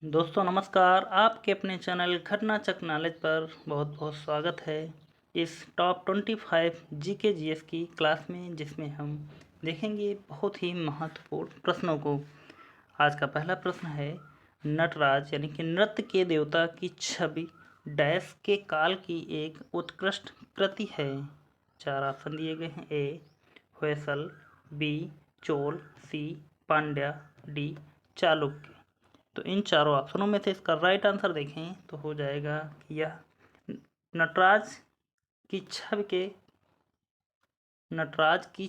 दोस्तों नमस्कार। आपके अपने चैनल घटनाचक नॉलेज पर बहुत बहुत स्वागत है इस टॉप 25 जीके जीएस की क्लास में, जिसमें हम देखेंगे बहुत ही महत्वपूर्ण प्रश्नों को। आज का पहला प्रश्न है, नटराज यानी कि नृत्य के देवता की छवि डैश के काल की एक उत्कृष्ट कृति है। 4 ऑप्शन दिए गए हैं। ए होयसल, बी चोल, सी पांड्या, डी चालुक्य। तो इन चारों ऑप्शनों में से इसका राइट आंसर देखें तो हो जाएगा कि यह नटराज की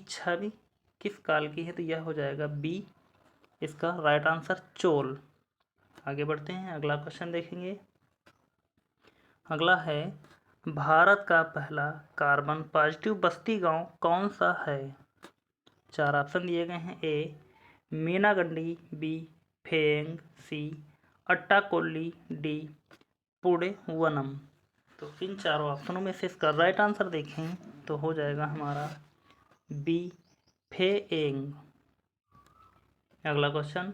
छवि किस काल की है, तो यह हो जाएगा बी, इसका राइट आंसर चोल। आगे बढ़ते हैं, अगला क्वेश्चन देखेंगे। अगला है, भारत का पहला कार्बन पॉजिटिव बस्ती गांव कौन सा है। 4 ऑप्शन दिए गए हैं। ए मीनागंडी, बी फेंग, सी अट्टाकोली, डी पुणे वनम। तो इन चारों ऑप्शनों में से इसका राइट आंसर देखें तो हो जाएगा हमारा बी फेएंग। अगला क्वेश्चन,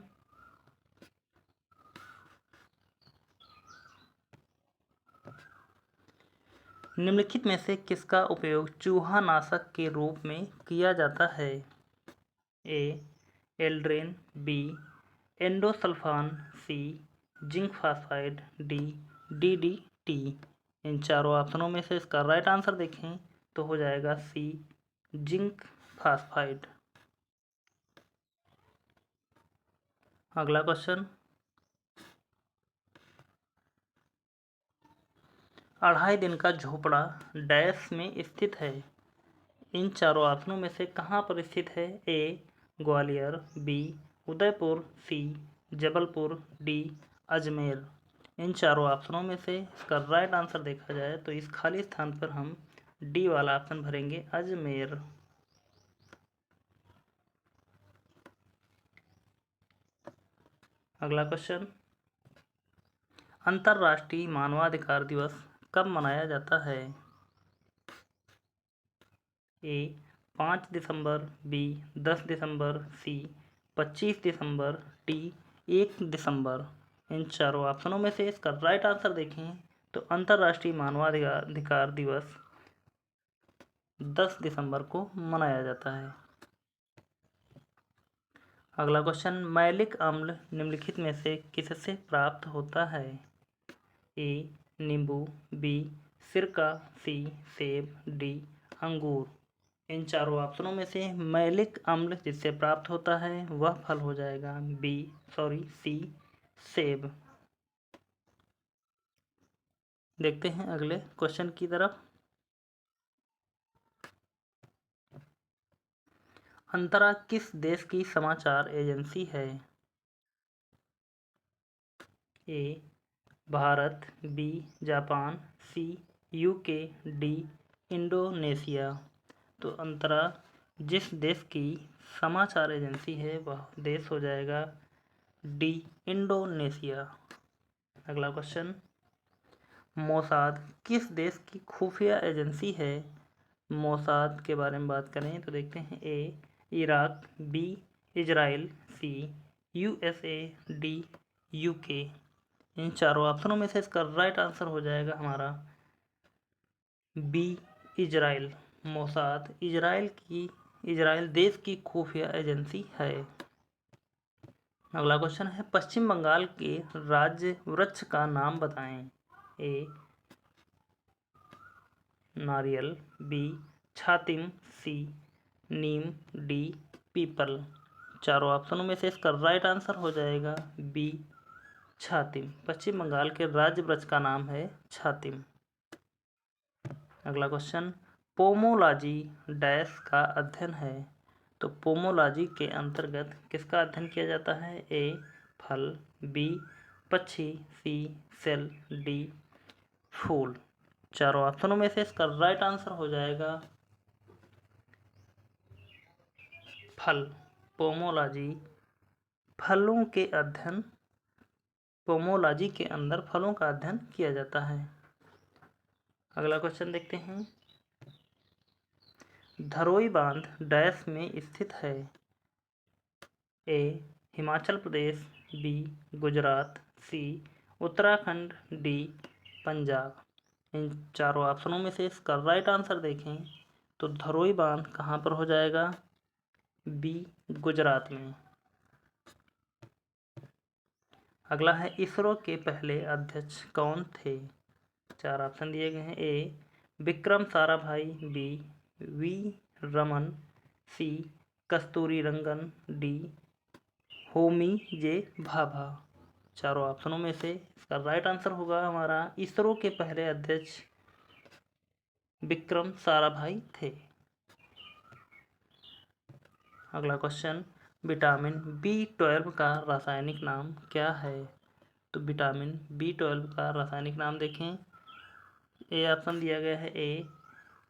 निम्नलिखित में से किसका उपयोग चूहा नाशक के रूप में किया जाता है। ए एल्ड्रेन, बी एंडोसल्फान, सी जिंक फास्फाइड, डी डीडीटी। इन चारों ऑप्शनों में से इसका राइट आंसर देखें तो हो जाएगा सी जिंक फास्फाइड। अगला क्वेश्चन, 2.5 दिन का झोपड़ा डैश में स्थित है। इन चारों ऑप्शनों में से कहाँ पर स्थित है। ए ग्वालियर, बी उदयपुर, सी जबलपुर, डी अजमेर। इन चारों ऑप्शनों में से इसका राइट आंसर देखा जाए तो इस खाली स्थान पर हम डी वाला ऑप्शन भरेंगे, अजमेर। अगला क्वेश्चन, अंतर्राष्ट्रीय मानवाधिकार दिवस कब मनाया जाता है। ए 5 दिसंबर, बी 10 दिसंबर, सी 25 दिसंबर, डी 1 दिसंबर। इन चारों ऑप्शनों में से इसका राइट आंसर देखें तो अंतर्राष्ट्रीय मानवाधिकार दिवस 10 दिसंबर को मनाया जाता है। अगला क्वेश्चन, मैलिक अम्ल निम्नलिखित में से किससे प्राप्त होता है। ए नींबू, बी सिरका, सी सेब, डी अंगूर। इन चारों ऑप्शनों में से मैलिक अम्ल जिससे प्राप्त होता है वह फल हो जाएगा सी सेब। देखते हैं अगले क्वेश्चन की तरफ। अंतरा किस देश की समाचार एजेंसी है। ए भारत, बी जापान, सी यूके, डी इंडोनेशिया। तो अंतरा जिस देश की समाचार एजेंसी है वह देश हो जाएगा डी इंडोनेशिया। अगला क्वेश्चन, मोसाद किस देश की खुफिया एजेंसी है। मोसाद के बारे में बात करें तो देखते हैं। A Iraq, B Israel, C USA, D UK. इन चारों ऑप्शनों में से इसका राइट आंसर हो जाएगा हमारा बी इजराइल। मोसाद इजराइल देश की खुफिया एजेंसी है। अगला क्वेश्चन है, पश्चिम बंगाल के राज्य वृक्ष का नाम बताएं। ए नारियल, बी छातिम, सी नीम, डी पीपल। चारों ऑप्शनों में से इसका राइट आंसर हो जाएगा बी छातिम। पश्चिम बंगाल के राज्य वृक्ष का नाम है छातिम। अगला क्वेश्चन, पोमोलॉजी डैश का अध्ययन है। तो पोमोलॉजी के अंतर्गत किसका अध्ययन किया जाता है। ए फल, बी पक्षी, सी सेल, डी फूल। चारों ऑप्शनों में से इसका राइट आंसर हो जाएगा फल। पोमोलॉजी पोमोलॉजी के अंदर फलों का अध्ययन किया जाता है। अगला क्वेश्चन देखते हैं, धरोई बांध डैश में स्थित है। ए हिमाचल प्रदेश, बी गुजरात, सी उत्तराखंड, डी पंजाब। इन चारों ऑप्शनों में से इसका राइट आंसर देखें तो धरोई बांध कहाँ पर हो जाएगा? बी गुजरात में। अगला है इसरो के पहले अध्यक्ष कौन थे? चार ऑप्शन दिए गए हैं। A Vikram Sarabhai, B V Raman, C Kasturi Rangan, D Homi J Bhabha. चारों ऑप्शनों में से इसका राइट आंसर होगा हमारा इसरो के पहले अध्यक्ष विक्रम साराभाई थे। अगला क्वेश्चन, विटामिन B12 का रासायनिक नाम क्या है? तो विटामिन B12 का रासायनिक नाम देखें। ए ऑप्शन दिया गया है। ए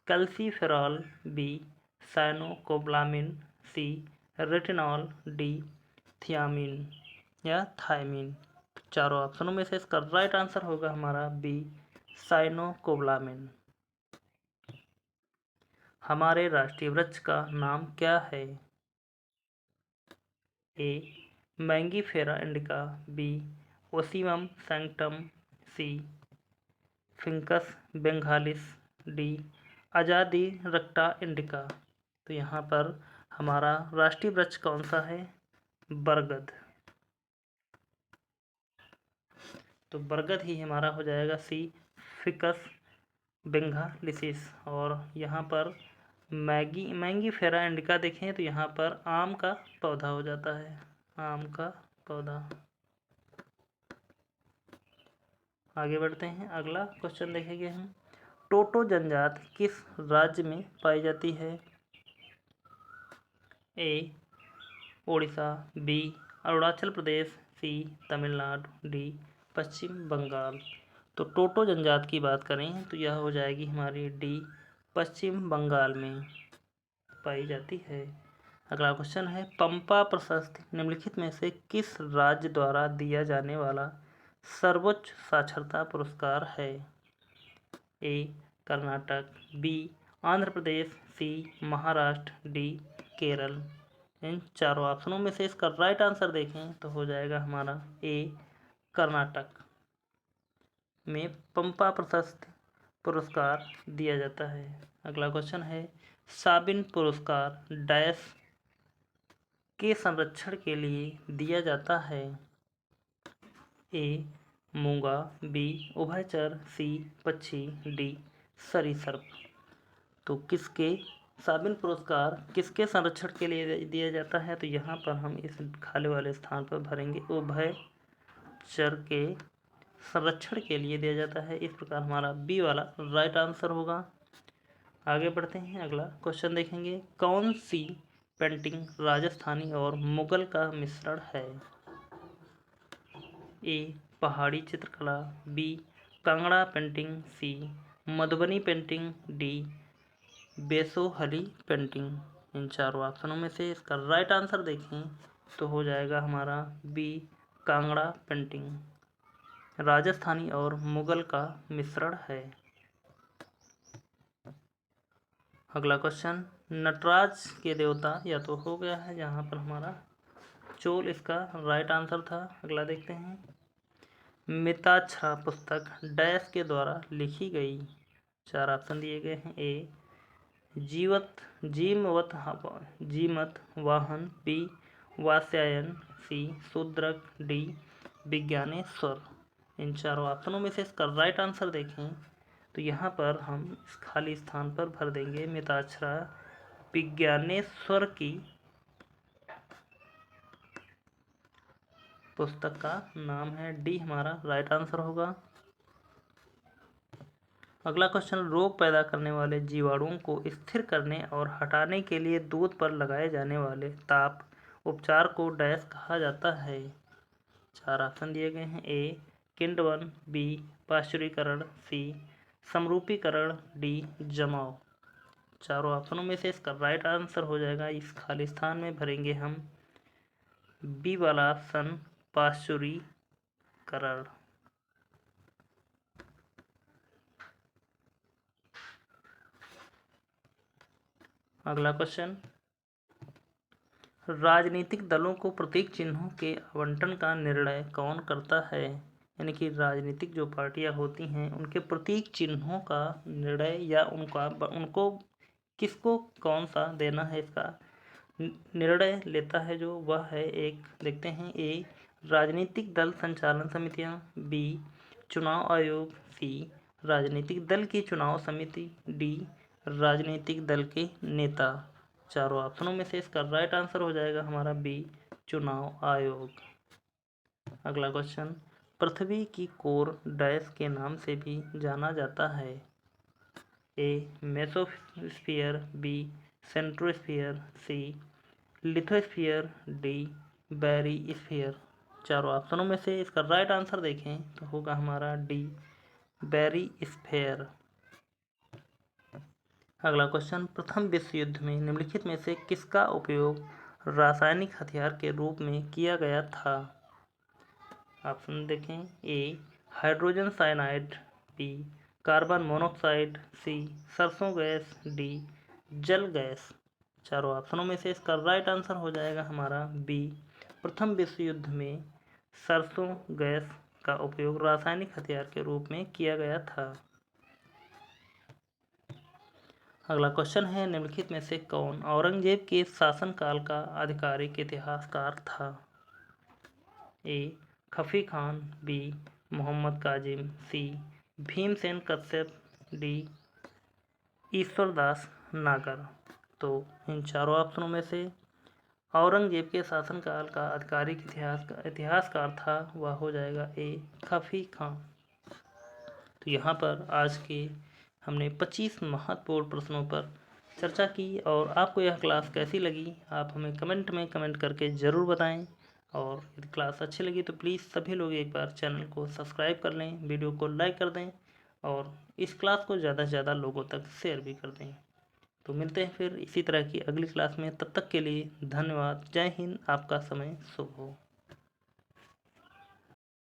कैल्सीफेरॉल, बी साइनोकोबालामिन, सी रेटिनॉल, डी थियामिन या थायमिन। चारों ऑप्शनों में से इसका राइट आंसर होगा हमारा बी साइनोकोबालामिन। हमारे राष्ट्रीय वृक्ष का नाम क्या है? A Mangifera indica, B Ocimum sanctum, C Ficus bengalensis, D Azadirachta indica. तो यहाँ पर हमारा राष्ट्रीय वृक्ष कौन सा है? बरगद। तो बरगद ही हमारा हो जाएगा सी फिकस बेंगालिसिस। और यहाँ पर मैंगीफेरा इंडिका देखें तो यहाँ पर आम का पौधा हो जाता है, आम का पौधा। आगे बढ़ते हैं। अगला क्वेश्चन देखेंगे हम, टोटो जनजात किस राज्य में पाई जाती है? ए ओडिशा, बी अरुणाचल प्रदेश, सी तमिलनाडु, डी पश्चिम बंगाल। तो टोटो जनजात की बात करें तो यह हो जाएगी हमारी डी पश्चिम बंगाल में पाई जाती है। अगला क्वेश्चन है, पंपा प्रशस्ति निम्नलिखित में से किस राज्य द्वारा दिया जाने वाला सर्वोच्च साक्षरता पुरस्कार है? ए कर्नाटक, बी आंध्र प्रदेश, सी महाराष्ट्र, डी केरल। इन चारों ऑप्शनों में से इसका राइट आंसर देखें तो हो जाएगा हमारा ए कर्नाटक में पंपा प्रशस्ति पुरस्कार दिया जाता है। अगला क्वेश्चन है, साबिन पुरस्कार डैश के संरक्षण के लिए दिया जाता है? ए मूंगा, बी उभयचर, सी पक्षी, डी सरीसृप। तो किसके साबिन पुरस्कार किसके संरक्षण के लिए दिया जाता है? तो यहाँ पर हम इस खाली वाले स्थान पर भरेंगे उभयचर के संरक्षण के लिए दिया जाता है। इस प्रकार हमारा बी वाला राइट आंसर होगा। आगे बढ़ते हैं। अगला क्वेश्चन देखेंगे, कौन सी पेंटिंग राजस्थानी और मुगल का मिश्रण है? ए पहाड़ी चित्रकला, बी कांगड़ा पेंटिंग, सी मधुबनी पेंटिंग, डी बेसोहली पेंटिंग। इन चारों ऑप्शनों में से इसका राइट आंसर देखें तो हो जाएगा हमारा बी कांगड़ा पेंटिंग राजस्थानी और मुगल का मिश्रण है। अगला क्वेश्चन, नटराज के देवता या तो हो गया है, यहाँ पर हमारा चोल इसका राइट आंसर था। अगला देखते हैं, मिताक्षरा पुस्तक डैश के द्वारा लिखी गई। चार ऑप्शन दिए गए हैं। ए जीमत वाहन, बी वात्स्यायन, सी शूद्रक, डी विज्ञानेश्वर। इन चारों ऑप्शनों में से इसका राइट आंसर देखें तो यहाँ पर हम इस खाली स्थान पर भर देंगे मिताक्षरा विज्ञानेश्वर की पुस्तक का नाम है। डी हमारा राइट आंसर होगा। अगला क्वेश्चन, रोग पैदा करने वाले जीवाणुओं को स्थिर करने और हटाने के लिए दूध पर लगाए जाने वाले ताप उपचार को डैश कहा जाता है? चार ऑप्शन दिए गए हैं। ए किण्वन, बी पाश्चुरीकरण, सी समरूपीकरण, डी जमाव। चारों ऑप्शनों में से इसका राइट आंसर हो जाएगा, इस खाली स्थान में भरेंगे हम बी वाला ऑप्शन पाश्चुरीकरण। अगला क्वेश्चन, राजनीतिक दलों को प्रतीक चिन्हों के आवंटन का निर्णय कौन करता है? यानी कि राजनीतिक जो पार्टियां होती हैं उनके प्रतीक चिन्हों का निर्णय या उनको किसको कौन सा देना है, इसका निर्णय लेता है जो वह है, एक देखते हैं, ए राजनीतिक दल संचालन समितियां, बी चुनाव आयोग, सी राजनीतिक दल की चुनाव समिति, डी राजनीतिक दल के नेता। चारों ऑप्शनों में से इसका राइट आंसर हो जाएगा हमारा बी चुनाव आयोग। अगला क्वेश्चन, पृथ्वी की कोर डैश के नाम से भी जाना जाता है? ए मेसोस्फीयर, बी सेंट्रोस्फीयर, सी लिथोस्फीयर, डी बैरीस्फीयर। चारों ऑप्शनों में से इसका राइट आंसर देखें तो होगा हमारा डी बैरीस्फीयर। अगला क्वेश्चन, प्रथम विश्व युद्ध में निम्नलिखित में से किसका उपयोग रासायनिक हथियार के रूप में किया गया था? ऑप्शन देखें, A hydrogen cyanide, B carbon monoxide, C सरसों गैस, डी जल गैस। चारों ऑप्शनों में से इसका राइट आंसर हो जाएगा हमारा बी प्रथम विश्व युद्ध में सरसों गैस का उपयोग रासायनिक हथियार के रूप में किया गया था। अगला क्वेश्चन है, निम्नलिखित में से कौन औरंगजेब के शासनकाल का आधिकारिक इतिहासकार था? ए खफी खान, बी मोहम्मद काजिम, सी भीमसेन कश्यप, डी ईश्वरदास नागर। तो इन चारों ऑप्शनों में से औरंगजेब के शासनकाल का आधिकारिक इतिहासकार था वह हो जाएगा ए खफी खान। तो यहाँ पर आज के हमने 25 महत्वपूर्ण प्रश्नों पर चर्चा की और आपको यह क्लास कैसी लगी आप हमें कमेंट में कमेंट करके ज़रूर बताएं। और यदि क्लास अच्छी लगी तो प्लीज़ सभी लोग एक बार चैनल को सब्सक्राइब कर लें, वीडियो को लाइक कर दें और इस क्लास को ज़्यादा से ज़्यादा लोगों तक शेयर भी कर दें। तो मिलते हैं फिर इसी तरह की अगली क्लास में, तब तक के लिए धन्यवाद। जय हिंद, आपका समय शुभ हो।